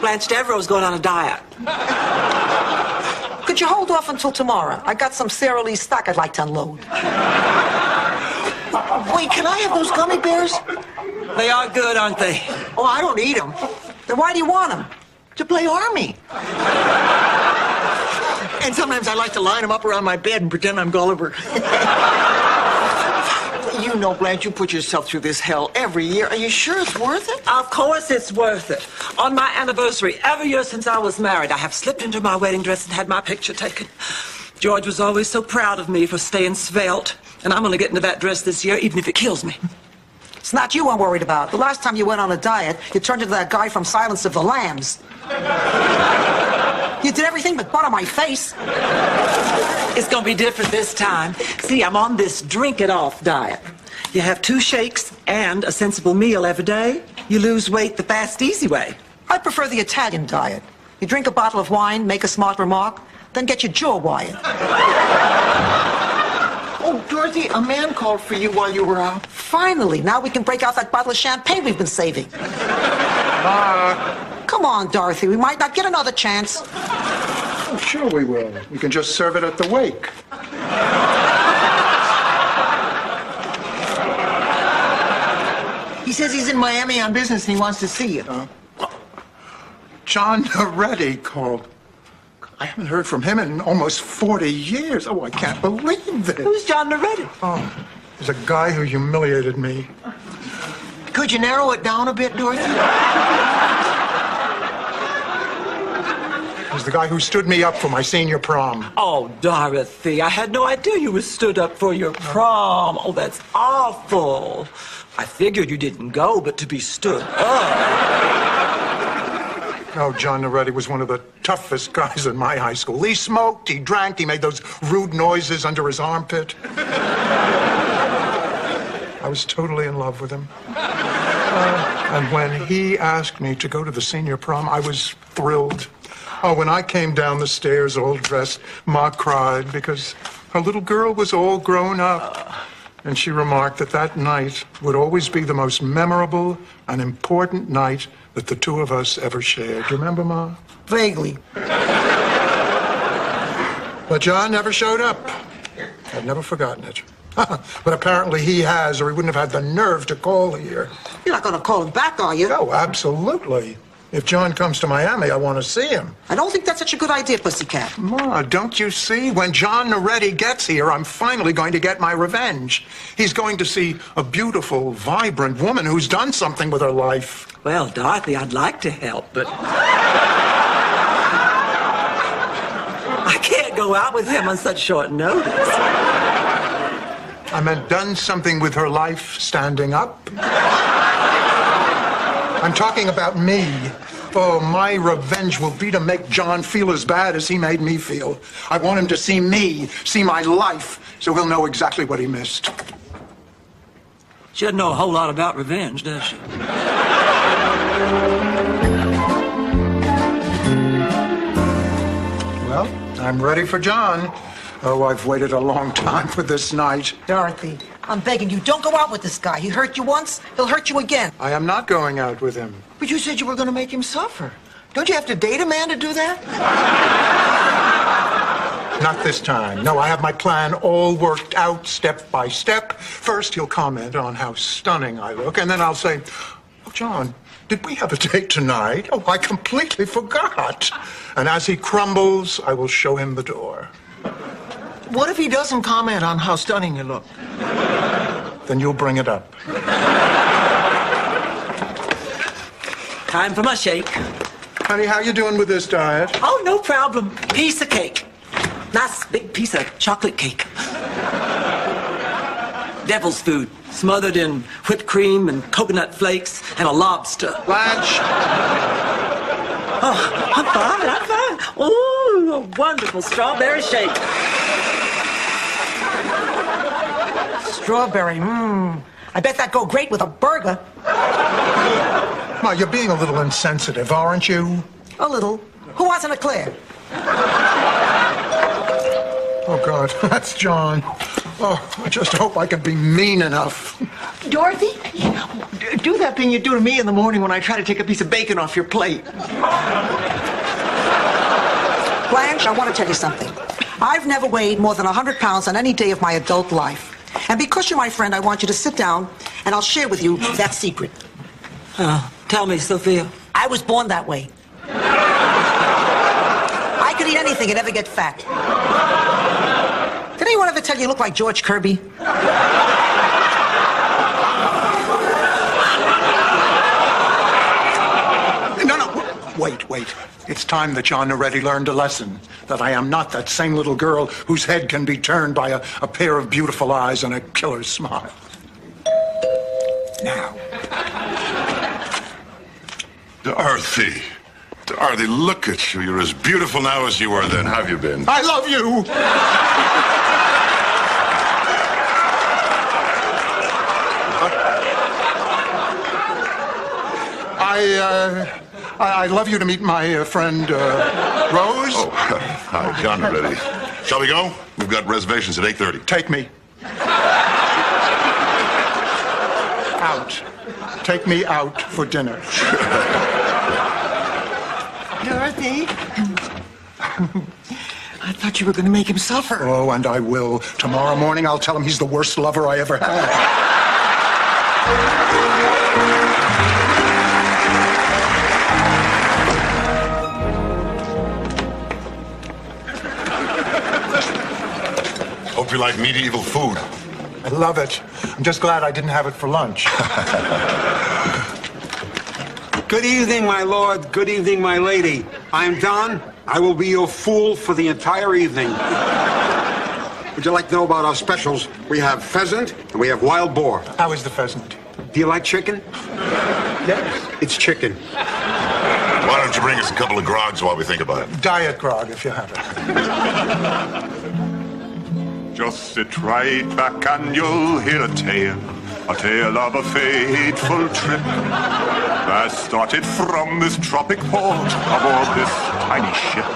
Blanche Devereaux's going on a diet. Could you hold off until tomorrow? I got some Sara Lee stock I'd like to unload. Wait, can I have those gummy bears? They are good, aren't they? Oh, I don't eat them. Then why do you want them? To play Army. And sometimes I like to line them up around my bed and pretend I'm Gulliver. You know, Blanche, you put yourself through this hell every year. Are you sure it's worth it? Of course it's worth it. On my anniversary, every year since I was married, I have slipped into my wedding dress and had my picture taken. George was always so proud of me for staying svelte, and I'm going to get into that dress this year, even if it kills me. It's not you I'm worried about. The last time you went on a diet, you turned into that guy from Silence of the Lambs. You did everything but butter my face. It's going to be different this time. See, I'm on this drink-it-off diet. You have 2 shakes and a sensible meal every day. You lose weight the fast, easy way. I prefer the Italian diet. You drink a bottle of wine, make a smart remark, then get your jaw wired. Oh, Dorothy, a man called for you while you were out. Finally, now we can break out that bottle of champagne we've been saving. Come on, Dorothy, we might not get another chance. Oh, sure we will. We can just serve it at the wake. He says he's in Miami on business and he wants to see you. John Noretti called. I haven't heard from him in almost 40 years. Oh, I can't believe this. Who's John Noretti? Oh, he's a guy who humiliated me. Could you narrow it down a bit, Dorothy? He's the guy who stood me up for my senior prom. Oh, Dorothy, I had no idea you were stood up for your prom. Oh, that's awful. I figured you didn't go, but to be stood up. Oh, John Noretti was one of the toughest guys in my high school. He smoked, he drank, he made those rude noises under his armpit. I was totally in love with him. And when he asked me to go to the senior prom, I was thrilled. Oh, when I came down the stairs all dressed, Ma cried because her little girl was all grown up. And she remarked that that night would always be the most memorable and important night that the 2 of us ever shared. Do you remember, Ma? Vaguely. But John never showed up. I've never forgotten it. But apparently he has, or he wouldn't have had the nerve to call here. You're not going to call him back, are you? Oh, absolutely. If John comes to Miami, I want to see him. I don't think that's such a good idea, Pussycat. Ma, don't you see? When John Noretti gets here, I'm finally going to get my revenge. He's going to see a beautiful, vibrant woman who's done something with her life. Well, Dorothy, I'd like to help, but I can't go out with him on such short notice. I meant done something with her life standing up. I'm talking about me. Oh, my revenge will be to make John feel as bad as he made me feel. I want him to see me, see my life, so he'll know exactly what he missed. She doesn't know a whole lot about revenge, does she? Well, I'm ready for John. Oh, I've waited a long time for this night. Dorothy, I'm begging you, don't go out with this guy. He hurt you once, he'll hurt you again. I am not going out with him. But you said you were going to make him suffer. Don't you have to date a man to do that? Not this time. No, I have my plan all worked out step by step. First, he'll comment on how stunning I look, and then I'll say, "Oh, John, did we have a date tonight? Oh, I completely forgot." And as he crumbles, I will show him the door. What if he doesn't comment on how stunning you look? Then you'll bring it up. Time for my shake. Honey, how you doing with this diet? Oh, no problem. Piece of cake. Nice big piece of chocolate cake. Devil's food, smothered in whipped cream and coconut flakes and a lobster. Blanche! Oh, I'm fine. Ooh, a wonderful strawberry shake. Strawberry, I bet that'd go great with a burger. Ma, you're being a little insensitive, aren't you? A little. Who wasn't it clear? Oh, God, that's John. Oh, I just hope I can be mean enough. Dorothy, do that thing you do to me in the morning when I try to take a piece of bacon off your plate. Blanche, I want to tell you something. I've never weighed more than 100 pounds on any day of my adult life. And because you're my friend, I want you to sit down, and I'll share with you that secret. Tell me, Sophia. I was born that way. I could eat anything and never get fat. Did anyone ever tell you look like George Kirby? No, wait. It's time that John Noretti learned a lesson, that I am not that same little girl whose head can be turned by a pair of beautiful eyes and a killer smile. Now. Dorothy, look at you. You're as beautiful now as you were then. How have you been? I love you! I'd love you to meet my friend, Rose. Oh, hi, John Noretti. Shall we go? We've got reservations at 8:30. Take me. Out. Take me out for dinner. Dorothy, I thought you were going to make him suffer. Oh, and I will. Tomorrow morning, I'll tell him he's the worst lover I ever had. Hope you like medieval food. I love it. I'm just glad I didn't have it for lunch. Good evening, my lord. Good evening, my lady. I am Don. I will be your fool for the entire evening. Would you like to know about our specials? We have pheasant and we have wild boar. How is the pheasant? Do you like chicken? Yes. It's chicken. Why don't you bring us a couple of grogs while we think about it? Diet grog, if you have it. Just sit right back and you'll hear a tale of a fateful trip that started from this tropic port aboard this tiny ship.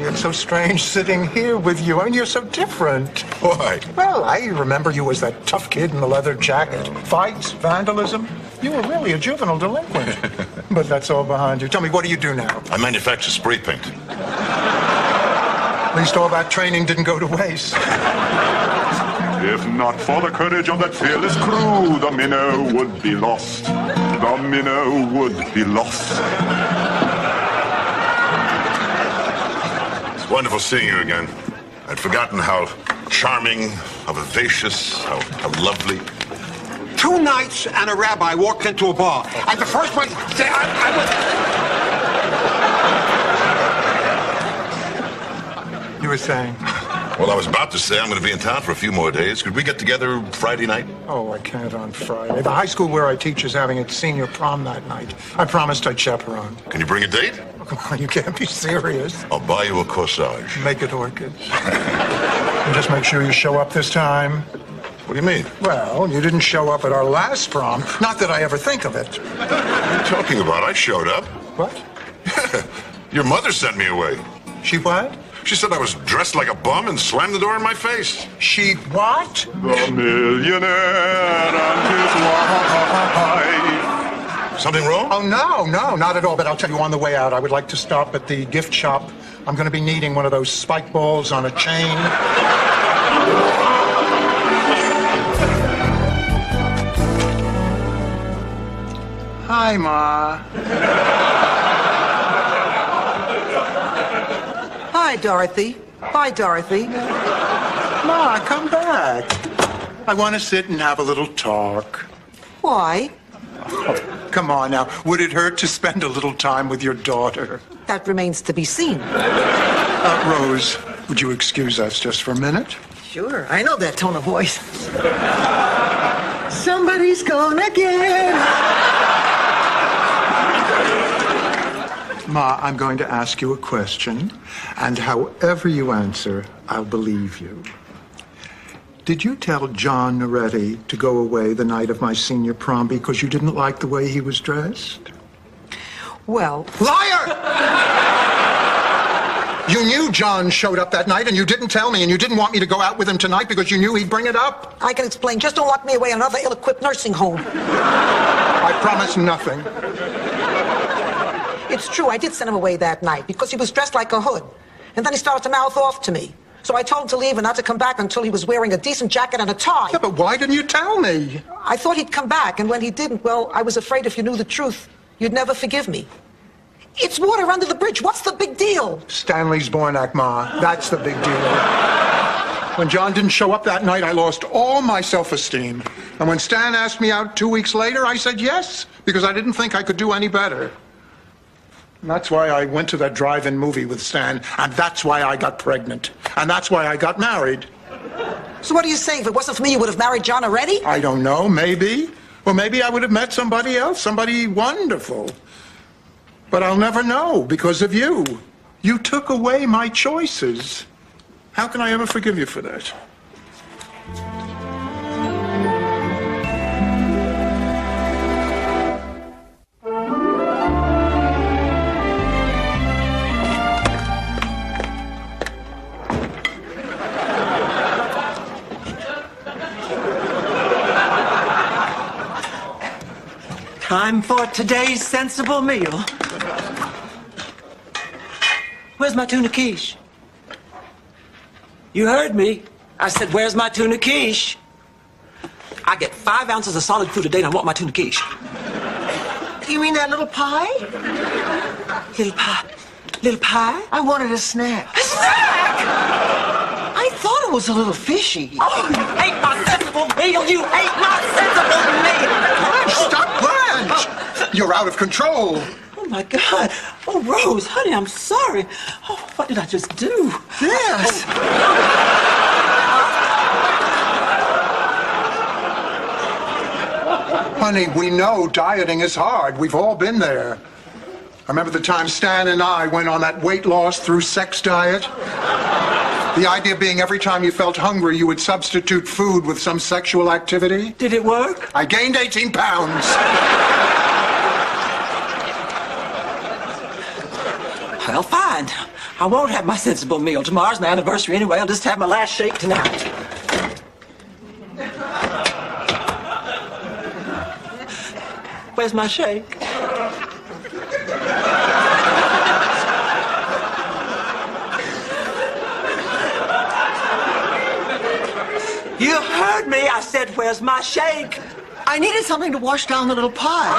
It's so strange sitting here with you. I mean, you're so different. Why? Well, I remember you as that tough kid in the leather jacket. Fights, vandalism. You were really a juvenile delinquent. But that's all behind you. Tell me, what do you do now? I manufacture spray paint. At least all that training didn't go to waste. If not for the courage of that fearless crew, the minnow would be lost. The minnow would be lost. It's wonderful seeing you again. I'd forgotten how charming, how vivacious, how lovely. 2 knights and a rabbi walked into a bar. And the first one said, I was... You were saying? Well, I was about to say I'm going to be in town for a few more days. Could we get together Friday night? Oh, I can't on Friday. The high school where I teach is having its senior prom that night. I promised I'd chaperone. Can you bring a date? Oh, come on, you can't be serious. I'll buy you a corsage. Make it orchids. And just make sure you show up this time. What do you mean? Well, you didn't show up at our last prom. Not that I ever think of it. What are you talking about? I showed up. What? Your mother sent me away. She what? She said I was dressed like a bum and slammed the door in my face. She what? The millionaire and his wife. Something wrong? Oh, no, not at all. But I'll tell you, on the way out, I would like to stop at the gift shop. I'm going to be needing one of those spike balls on a chain. Hi, Ma. Hi, Dorothy. Bye, Dorothy. Ma, come back. I want to sit and have a little talk. Why? Come on now. Would it hurt to spend a little time with your daughter? That remains to be seen. Rose, would you excuse us just for a minute? Sure, I know that tone of voice. Somebody's gonna get... Ma, I'm going to ask you a question, and however you answer, I'll believe you. Did you tell John Noretti to go away the night of my senior prom because you didn't like the way he was dressed? Well, Liar! You knew John showed up that night, and you didn't tell me, and you didn't want me to go out with him tonight because you knew he'd bring it up. I can explain. Just don't lock me away in another ill-equipped nursing home. I promise nothing. It's true, I did send him away that night because he was dressed like a hood. And then he started to mouth off to me. So I told him to leave and not to come back until he was wearing a decent jacket and a tie. Yeah, but why didn't you tell me? I thought he'd come back, and when he didn't, well, I was afraid if you knew the truth, you'd never forgive me. It's water under the bridge. What's the big deal? Stanley's Bornak, Ma. That's the big deal. When John didn't show up that night, I lost all my self-esteem. And when Stan asked me out 2 weeks later, I said yes, because I didn't think I could do any better. And that's why I went to that drive-in movie with Stan, and that's why I got pregnant. And that's why I got married. So what are you saying? If it wasn't for me, you would have married John already? I don't know, maybe. Or maybe I would have met somebody else, somebody wonderful. But I'll never know because of you. You took away my choices. How can I ever forgive you for that? Time for today's sensible meal. Where's my tuna quiche? You heard me. I said, where's my tuna quiche? I get 5 ounces of solid food a day and I want my tuna quiche. You mean that little pie? Little pie? Little pie? I wanted a snack. A snack! I thought it was a little fishy. Oh, you ate my sensible meal! You ate my sensible meal! Stop, Blanche! You're out of control. Oh, my God. Oh, Rose, honey, I'm sorry. Oh, what did I just do? Yes. Honey, we know dieting is hard. We've all been there. I remember the time Stan and I went on that weight loss through sex diet. The idea being every time you felt hungry, you would substitute food with some sexual activity. Did it work? I gained 18 pounds. Well, fine. I won't have my sensible meal. Tomorrow's my anniversary anyway. I'll just have my last shake tonight. Where's my shake? You heard me. I said, where's my shake? I needed something to wash down the little pie.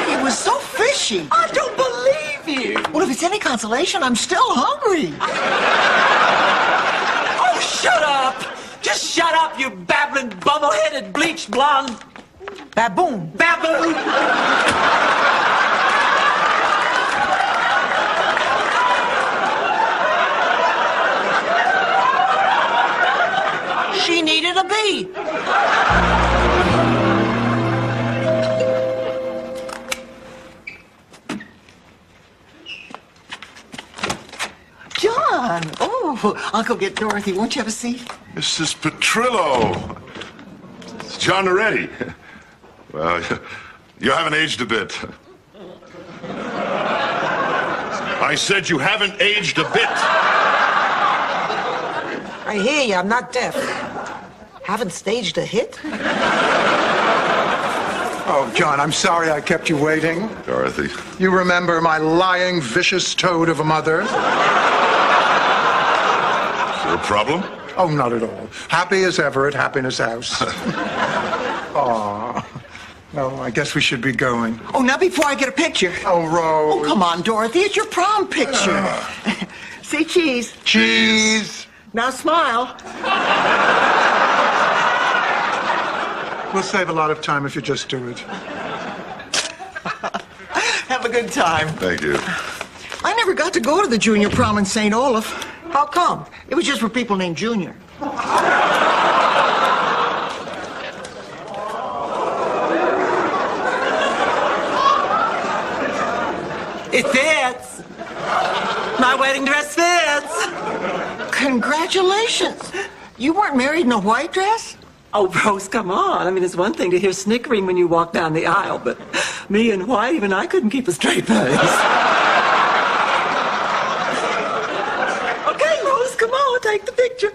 It was so fishy. I don't believe you. Well, if it's any consolation, I'm still hungry. Oh, shut up. Just shut up, you babbling, bubble-headed, bleached blonde. Baboon. Baboon. She needed a bee. John! Oh, Uncle, get Dorothy. Won't you have a seat? Mrs. Petrillo. It's John already. Well, you haven't aged a bit. I said you haven't aged a bit. I hear you. I'm not deaf. Haven't staged a hit? Oh, John, I'm sorry I kept you waiting. Dorothy. You remember my lying, vicious toad of a mother? Is there a problem? Oh, not at all. Happy as ever at Happiness House. Aw. No, I guess we should be going. Oh, now before I get a picture. Oh, Rose. Oh, come on, Dorothy. It's your prom picture. Say cheese. Cheese. Now smile. We'll save a lot of time if you just do it. Have a good time. Thank you. I never got to go to the junior prom in St. Olaf. How come? It was just for people named Junior. It fits. My wedding dress fits. Congratulations. You weren't married in a white dress? Oh, Rose, come on. I mean, it's one thing to hear snickering when you walk down the aisle, but me in white, even I couldn't keep a straight face. take the picture.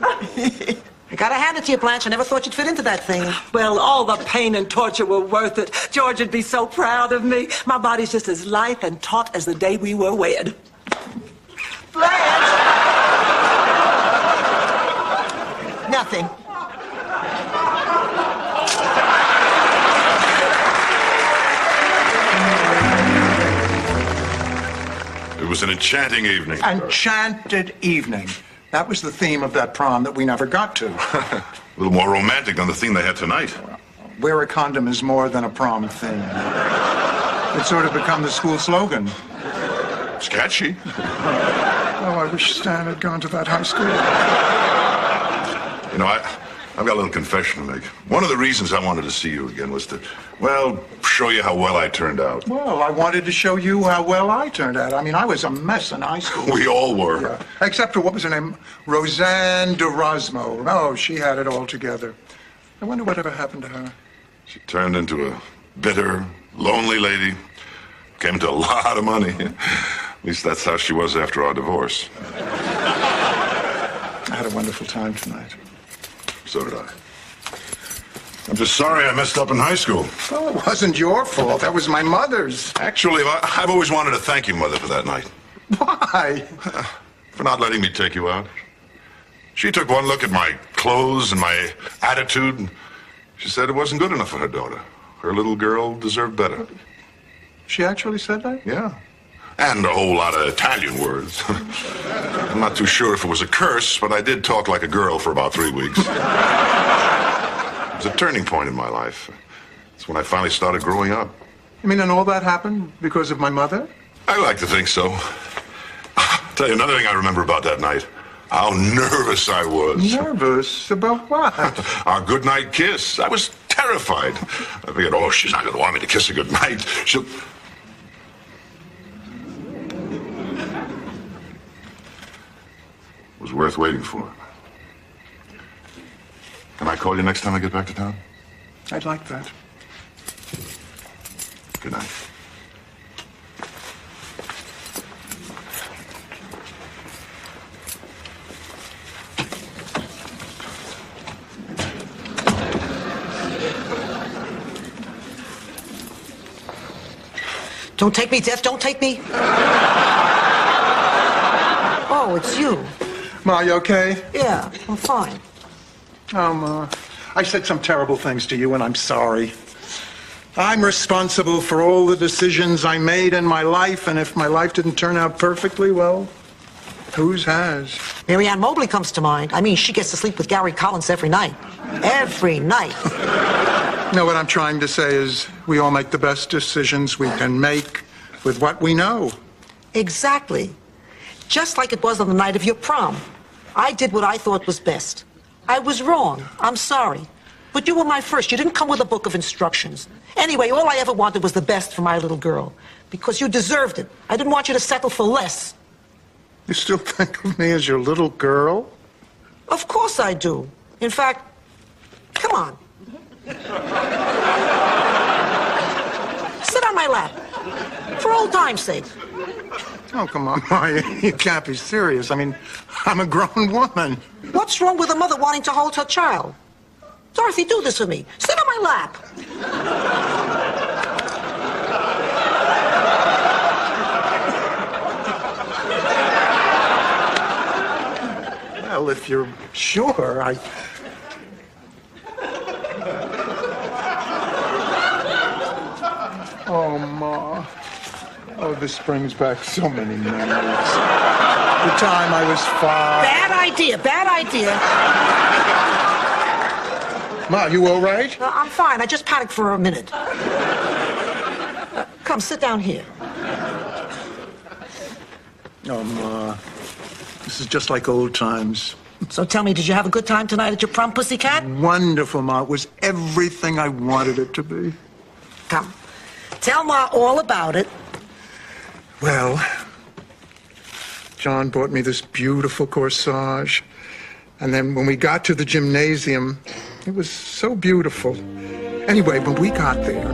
I gotta hand it to you, Blanche. I never thought you'd fit into that thing. Well, all the pain and torture were worth it. George would be so proud of me. My body's just as lithe and taut as the day we were wed. Blanche! Nothing. It was an enchanting evening. Enchanted evening. That was the theme of that prom that we never got to. A little more romantic than the theme they had tonight. Wear a condom is more than a prom theme. It's sort of become the school slogan. It's catchy. Oh, I wish Stan had gone to that high school. You know, I've got a little confession to make. One of the reasons I wanted to see you again was to, well, show you how well I turned out. Well, I wanted to show you how well I turned out. I mean, I was a mess in high school. We all were. Yeah. Except for, what was her name? Roseanne DeRosmo. Oh, she had it all together. I wonder whatever happened to her. She turned into a bitter, lonely lady. Came to a lot of money. At least that's how she was after our divorce. I had a wonderful time tonight. So did I. I'm just sorry I messed up in high school. Well, it wasn't your fault. That was my mother's. Actually, I've always wanted to thank you, Mother, for that night. Why? For not letting me take you out. She took one look at my clothes and my attitude, and she said it wasn't good enough for her daughter. Her little girl deserved better. She actually said that? Yeah. And a whole lot of Italian words. I'm not too sure if it was a curse, but I did talk like a girl for about 3 weeks. It was a turning point in my life. It's when I finally started growing up. You mean, and all that happened because of my mother? I like to think so. I'll tell you another thing I remember about that night. How nervous I was. Nervous? About what? Our goodnight kiss. I was terrified. I figured, oh, she's not going to want me to kiss her goodnight. She'll... It was worth waiting for. Can I call you next time I get back to town? I'd like that. Good night. Don't take me, Death. Don't take me. Oh, it's you. Ma, you okay? Yeah, I'm fine. Oh, Ma. I said some terrible things to you, and I'm sorry. I'm responsible for all the decisions I made in my life, and if my life didn't turn out perfectly, well, whose has? Marianne Mobley comes to mind. I mean, she gets to sleep with Gary Collins every night. Every night. No, what I'm trying to say is we all make the best decisions we can make with what we know. Exactly. Just like it was on the night of your prom. I did what I thought was best. I was wrong. I'm sorry. But you were my first. You didn't come with a book of instructions. Anyway, all I ever wanted was the best for my little girl. Because you deserved it. I didn't want you to settle for less. You still think of me as your little girl? Of course I do. In fact, come on. Sit on my lap. For old time's sake. Oh, come on, Ma. You can't be serious. I mean, I'm a grown woman. What's wrong with a mother wanting to hold her child? Dorothy, do this for me. Sit on my lap. Well, if you're sure, Oh, Ma. Oh, this brings back so many memories. The time I was 5. Bad idea, bad idea. Ma, you all right? I'm fine. I just panicked for a minute. Come, sit down here. Oh, Ma. This is just like old times. So tell me, did you have a good time tonight at your prom, Pussycat? Wonderful, Ma. It was everything I wanted it to be. Come. Tell Ma all about it. Well, John bought me this beautiful corsage. And then when we got to the gymnasium, it was so beautiful. Anyway, when we got there,